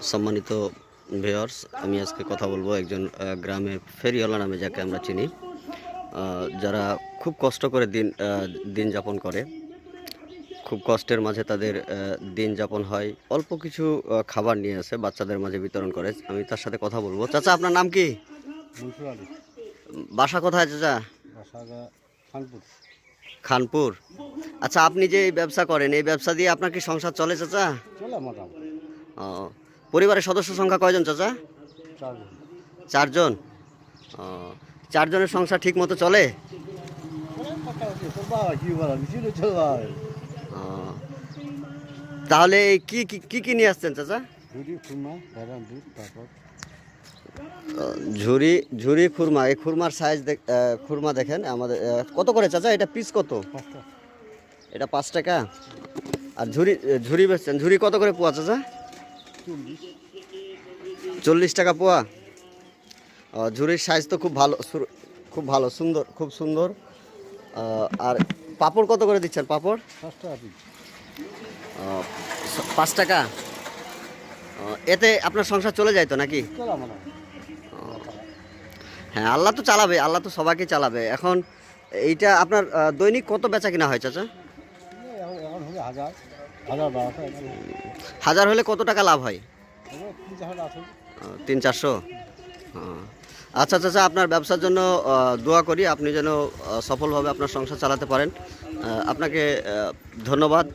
সম্মানিত ভিউয়ার্স, আমি আজকে কথা বলবো একজন গ্রামের ফেরিওয়ালা নামে যাকে আমরা চিনি, যারা খুব কষ্ট করে দিন যাপন করে। খুব কষ্টের মাঝে তাদের দিন যাপন হয়। অল্প কিছু খাবার নিয়ে আসে, বাচ্চাদের মাঝে বিতরণ করে। আমি তার সাথে কথা বলবো। চাচা, আপনার নাম কি? বাসা কোথায় চাচা? খানপুর। আচ্ছা, আপনি যে এই ব্যবসা করেন, এই ব্যবসা দিয়ে আপনার কি সংসার চলে চাচা? ও, পরিবারের সদস্য সংখ্যা কয়জন চাচা? 4 জন। ও, 4 জনের সংসার ঠিক মতো চলে? ও, তাহলে কি কি কি কি নিয়ে আসছেন চাচা? ঝুরি ঝুরি খুরমা। এই খুরমার সাইজ খুরমা দেখেন আমাদের। কত করে চাচা এটা পিস? কত এটা? 5 টাকা। আর ঝুরি ঝুরি বেচছেন? ঝুরি কত করে পোয়া চাচা? 40 টাকা পোয়া। ঝুরির সাইজ তো খুব ভালো, খুব ভালো, সুন্দর, খুব সুন্দর। আর পাপড় কত করে দিচ্ছেন? পাপড় 5 টাকা। এতে আপনার সংসার চলে যায় তো নাকি? হ্যাঁ, আল্লাহ তো চালাবে, আল্লাহ তো সবাইকে চালাবে। এখন এইটা আপনার দৈনিক কত বেচা কিনা হয় চাচা? 1000 হলে কত টাকা লাভ হয়? 300-400। আচ্ছা চাচা, আপনার ব্যবসার জন্য দোয়া করি, আপনি যেন সফলভাবে আপনার সংসার চালাতে পারেন। আপনাকে ধন্যবাদ।